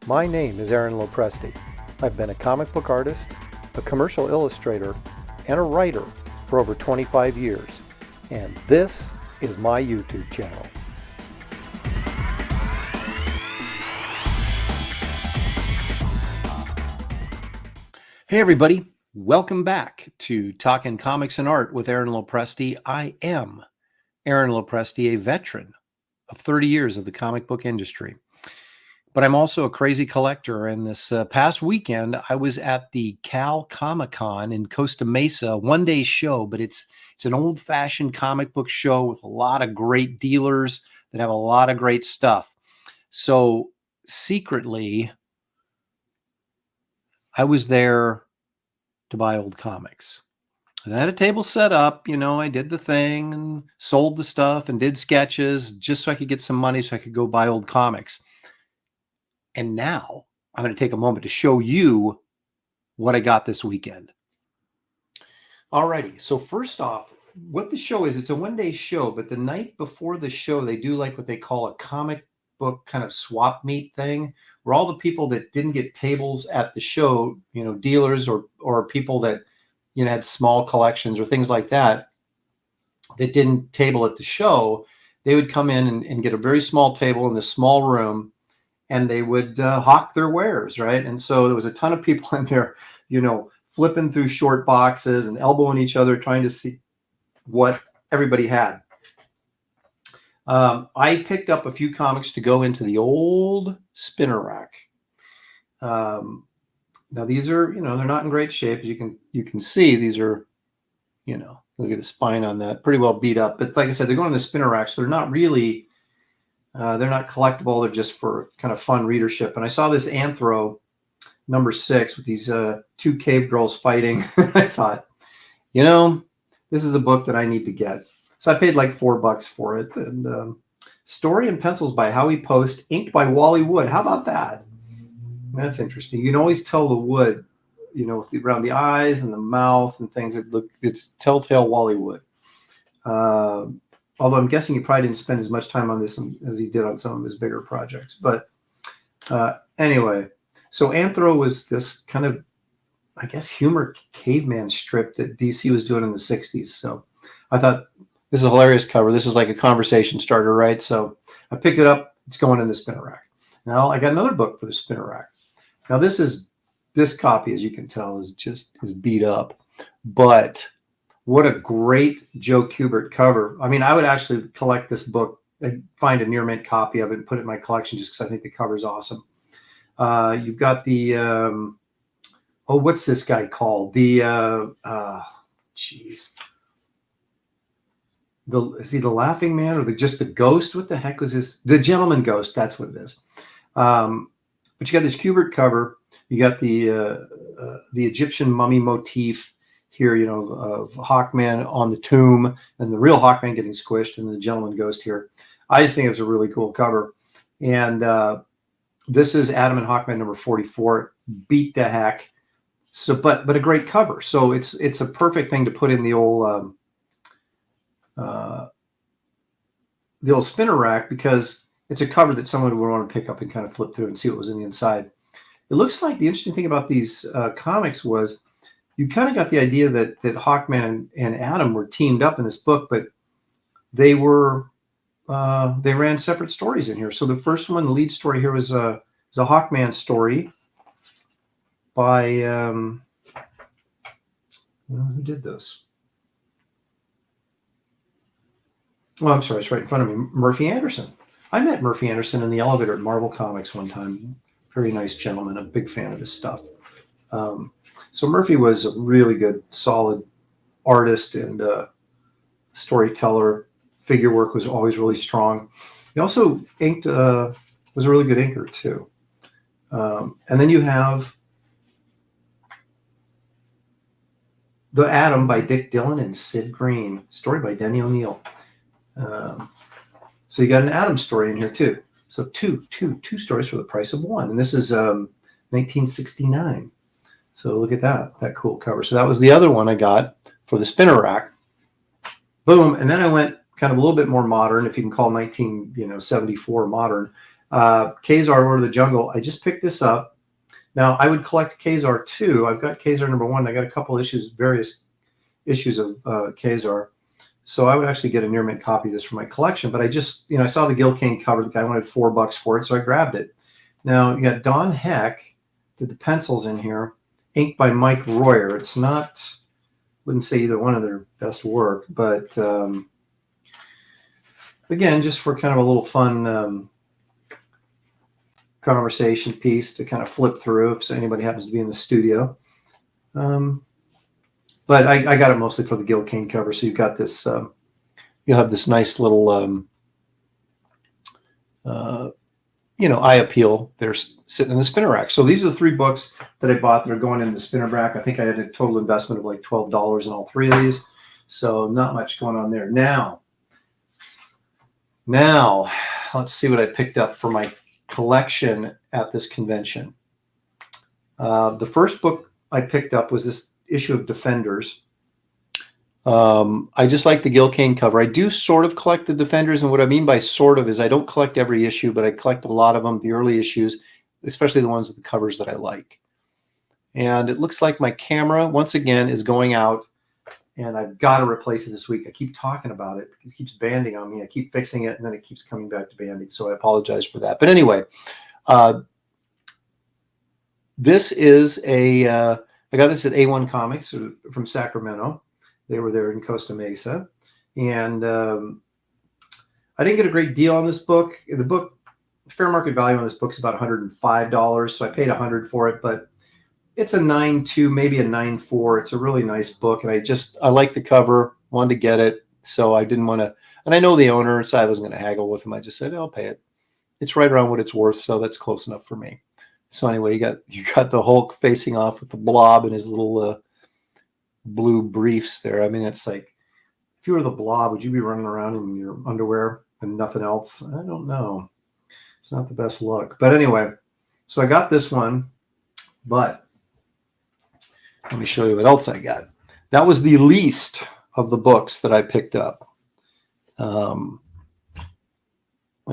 My name is Aaron Lopresti. I've been a comic book artist, a commercial illustrator, and a writer for over 25 years. And this is my YouTube channel. Hey everybody, welcome back to Talking Comics and Art with Aaron Lopresti. I am Aaron Lopresti, a veteran of 30 years of the comic book industry. But I'm also a crazy collector, and this past weekend I was at the Cal Comic Con in Costa Mesa, one-day show, but it's an old-fashioned comic book show with a lot of great dealers that have a lot of great stuff. So secretly, I was there to buy old comics. And I had a table set up, I did the thing and sold the stuff and did sketches just so I could get some money so I could go buy old comics. And now I'm going to take a moment to show you what I got this weekend. Alrighty, so first off, what the show is, it's a one-day show, but the night before the show, they do like what they call a comic book kind of swap meet thing, where all the people that didn't get tables at the show, dealers or people that, had small collections or things like that didn't table at the show, they would come in and get a very small table in this small room, and they would hawk their wares, right? And so there was a ton of people in there, flipping through short boxes and elbowing each other, trying to see what everybody had. I picked up a few comics to go into the old spinner rack. Now these are, they're not in great shape. You can see these are, look at the spine on that, pretty well beat up. But like I said, they're going in the spinner rack, so they're not really, they're not collectible. They're just for kind of fun readership. And I saw this Anthro number 6 with these two cave girls fighting. I thought, this is a book that I need to get. So I paid like $4 for it. And story and pencils by Howie Post, inked by Wally Wood. How about that? That's interesting. You can always tell the wood, around the eyes and the mouth and things. It's telltale Wally Wood. Although I'm guessing he probably didn't spend as much time on this as he did on some of his bigger projects. But anyway, so Anthro was this kind of, I guess, humor caveman strip that DC was doing in the 60s. So I thought, this is a hilarious cover. This is like a conversation starter, right? So I picked it up. It's going in the spinner rack. Now I got another book for the spinner rack. Now this copy, as you can tell, is beat up. But what a great Joe Kubert cover. I mean, I would actually collect this book and find a near mint copy of it and put it in my collection just because I think the cover is awesome. You've got the, what's this guy called? The, is he the Laughing Man or just the Ghost? What the heck was this? The Gentleman Ghost. That's what it is. But you got this Kubert cover. You got the Egyptian mummy motif here, of Hawkman on the tomb and the real Hawkman getting squished and the Gentleman Ghost here. I just think it's a really cool cover. And this is Adam and Hawkman number 44. Beat the heck. So, but a great cover. So it's a perfect thing to put in the old spinner rack because it's a cover that someone would want to pick up and kind of flip through and see what was in the inside. It looks like the interesting thing about these comics was you kind of got the idea that Hawkman and Adam were teamed up in this book, but they ran separate stories in here. So the first one, the lead story here was a Hawkman story by who did this? Well, I'm sorry, it's right in front of me. Murphy Anderson. I met Murphy Anderson in the elevator at Marvel Comics one time. Very nice gentleman. A big fan of his stuff. So Murphy was a really good, solid artist and storyteller. Figure work was always really strong. He also inked, was a really good inker too. And then you have The Atom by Dick Dillon and Sid Green. Story by Denny O'Neil. So you got an Atom story in here too. So two stories for the price of one. And this is 1969. So look at that cool cover. So that was the other one I got for the spinner rack. Boom. And then I went kind of a little bit more modern, if you can call 1974 modern. Kazar, Lord of the Jungle. I just picked this up. Now, I would collect Kazar 2. I've got Kazar number 1. I got a couple issues, various issues of Kazar. So I would actually get a near mint copy of this for my collection. But I just, I saw the Gil Kane cover. The guy wanted $4 for it, so I grabbed it. Now, you got Don Heck, did the pencils in here, inked by Mike Royer. It's not, wouldn't say either one of their best work, but again, just for kind of a little fun conversation piece to kind of flip through if anybody happens to be in the studio. But I got it mostly for the Gil Kane cover. So you've got this, you'll have this nice little, eye appeal. They're sitting in the spinner rack. So these are the 3 books that I bought that are going in the spinner rack. I think I had a total investment of like $12 in all 3 of these. So not much going on there. Now, let's see what I picked up for my collection at this convention. The first book I picked up was this issue of Defenders. I just like the Gil Kane cover. I do sort of collect the Defenders, and what I mean by sort of is I don't collect every issue, but I collect a lot of them, the early issues, especially the ones with the covers that I like. And it looks like my camera, once again, is going out, and I've got to replace it this week. I keep talking about it. It keeps banding on me. I keep fixing it, and then it keeps coming back to banding, so I apologize for that. But anyway, this is I got this at A1 Comics from Sacramento. They were there in Costa Mesa. And I didn't get a great deal on this book. The fair market value on this book is about $105. So I paid $100 for it, but it's a 9.2, maybe a 9.4. It's a really nice book. And I like the cover, wanted to get it. So I didn't want to, and I know the owner, so I wasn't going to haggle with him. I just said, I'll pay it. It's right around what it's worth. So that's close enough for me. So anyway, you got the Hulk facing off with the Blob and his little blue briefs there. I mean, it's like, if you were the Blob, would you be running around in your underwear and nothing else? I don't know. It's not the best look. But anyway, so I got this one, but let me show you what else I got. That was the least of the books that I picked up. I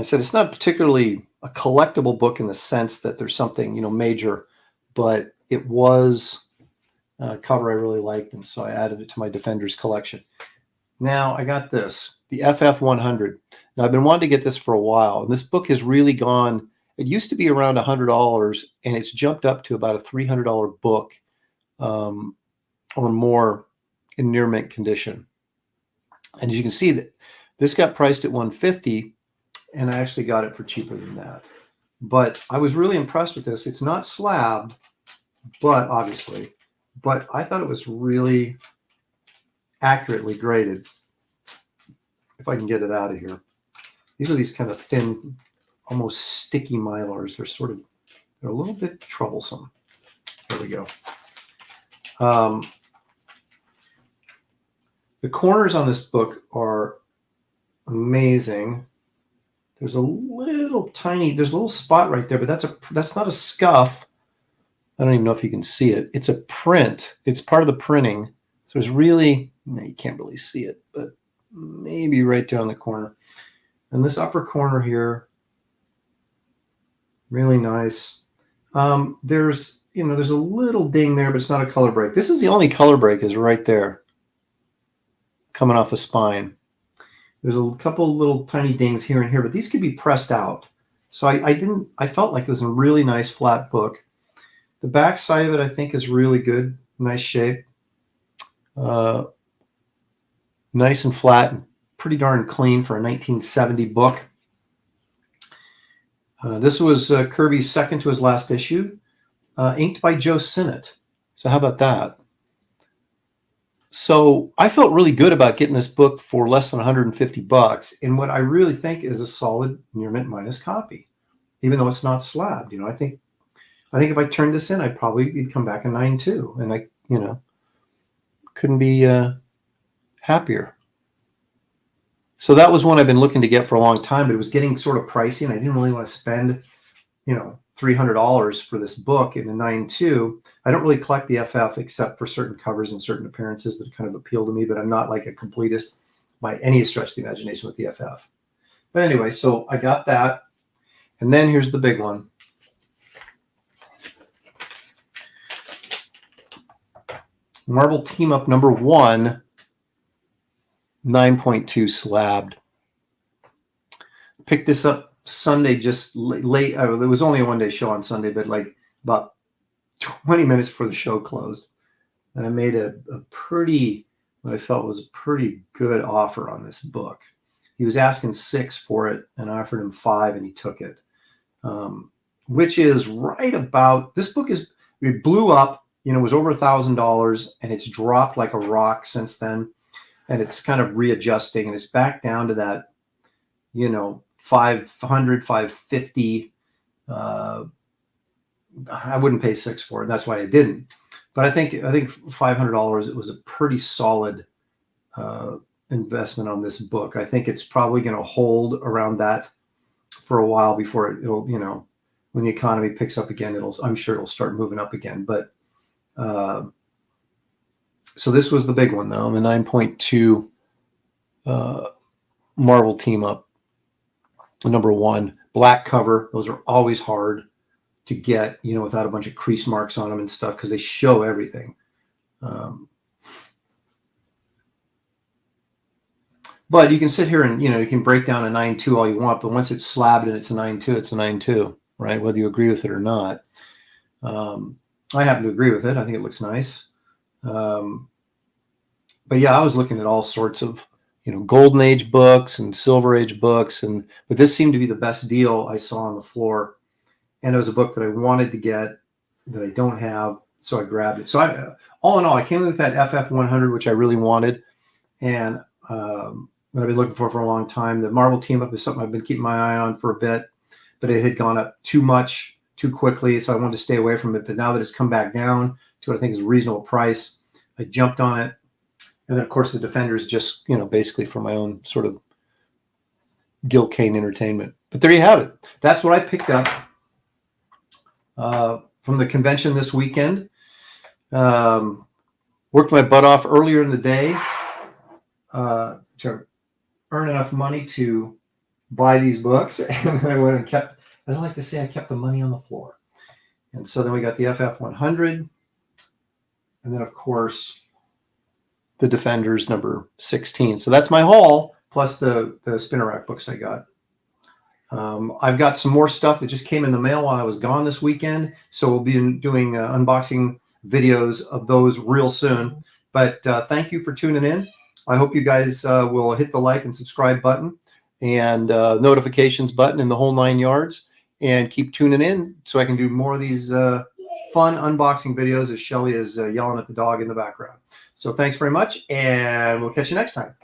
said it's not particularly a collectible book in the sense that there's something, major, but it was a cover I really liked, and so I added it to my Defenders collection. Now I got this, the FF 100. Now I've been wanting to get this for a while, and this book has really gone. It used to be around $100, and it's jumped up to about a $300 book or more in near mint condition. And as you can see, that this got priced at $150, and I actually got it for cheaper than that. But I was really impressed with this. It's not slabbed, but obviously, but I thought it was really accurately graded. If I can get it out of here. These are these kind of thin, almost sticky Mylars. They're a little bit troublesome. There we go. The corners on this book are amazing. There's a little spot right there, but that's not a scuff. I don't even know if you can see it. It's a print. It's part of the printing. So it's really, you can't really see it, but maybe right there on the corner. And this upper corner here, really nice. There's a little ding there, but it's not a color break. This is the only color break is right there, coming off the spine. There's a couple little tiny dings here and here, but these could be pressed out. So I felt like it was a really nice flat book. The back side of it, I think, is really good. Nice shape. Nice and flat, and pretty darn clean for a 1970 book. This was Kirby's second to his last issue, inked by Joe Sinnott. So how about that? So I felt really good about getting this book for less than $150 in what I really think is a solid near mint minus copy, even though it's not slabbed. I think if I turned this in, it'd come back a 9.2, and I couldn't be happier. So that was one I've been looking to get for a long time, but it was getting sort of pricey, and I didn't really want to spend, $300 for this book in the 9.2. I don't really collect the FF except for certain covers and certain appearances that kind of appeal to me, but I'm not like a completist by any stretch of the imagination with the FF. But anyway, so I got that. And then here's the big one. Marvel Team Up number 1, 9.2 slabbed. Picked this up Sunday, just late. It was only a one-day show on Sunday, but like about 20 minutes before the show closed. And I made a pretty, what I felt was a pretty good offer on this book. He was asking $6 for it, and I offered him $5, and he took it. Which is right about, this book it blew up, was over $1,000, and it's dropped like a rock since then. And it's kind of readjusting, and it's back down to that, 500, 550. I wouldn't pay $6 for it. That's why I didn't. But I think $500, it was a pretty solid investment on this book. I think it's probably going to hold around that for a while before it'll, when the economy picks up again, I'm sure it'll start moving up again. But so this was the big one though, the 9.2 Marvel Team Up. Number 1, black cover. Those are always hard to get, without a bunch of crease marks on them and stuff, because they show everything. But you can sit here and, you can break down a 9.2 all you want, but once it's slabbed and it's a 9.2, it's a 9.2, right? Whether you agree with it or not. I happen to agree with it. I think it looks nice. But yeah, I was looking at all sorts of, Golden Age books and Silver Age books, but this seemed to be the best deal I saw on the floor. And it was a book that I wanted to get that I don't have, so I grabbed it. So all in all, I came in with that FF 100, which I really wanted, and that I've been looking for a long time. The Marvel Team Up is something I've been keeping my eye on for a bit, but it had gone up too much, too quickly, so I wanted to stay away from it. But now that it's come back down to what I think is a reasonable price, I jumped on it. And then, of course, the Defenders just, basically for my own sort of Gil Kane entertainment. But there you have it. That's what I picked up from the convention this weekend. Worked my butt off earlier in the day to earn enough money to buy these books. And then I went and kept, as I like to say, I kept the money on the floor. And so then we got the FF 100. And then, of course, the Defenders number 16. So that's my haul, plus the spinner rack books I got. I've got some more stuff that just came in the mail while I was gone this weekend. So we'll be doing unboxing videos of those real soon. But thank you for tuning in. I hope you guys will hit the like and subscribe button and notifications button in the whole 9 yards. And keep tuning in so I can do more of these fun unboxing videos as Shelly is yelling at the dog in the background. So thanks very much, and we'll catch you next time.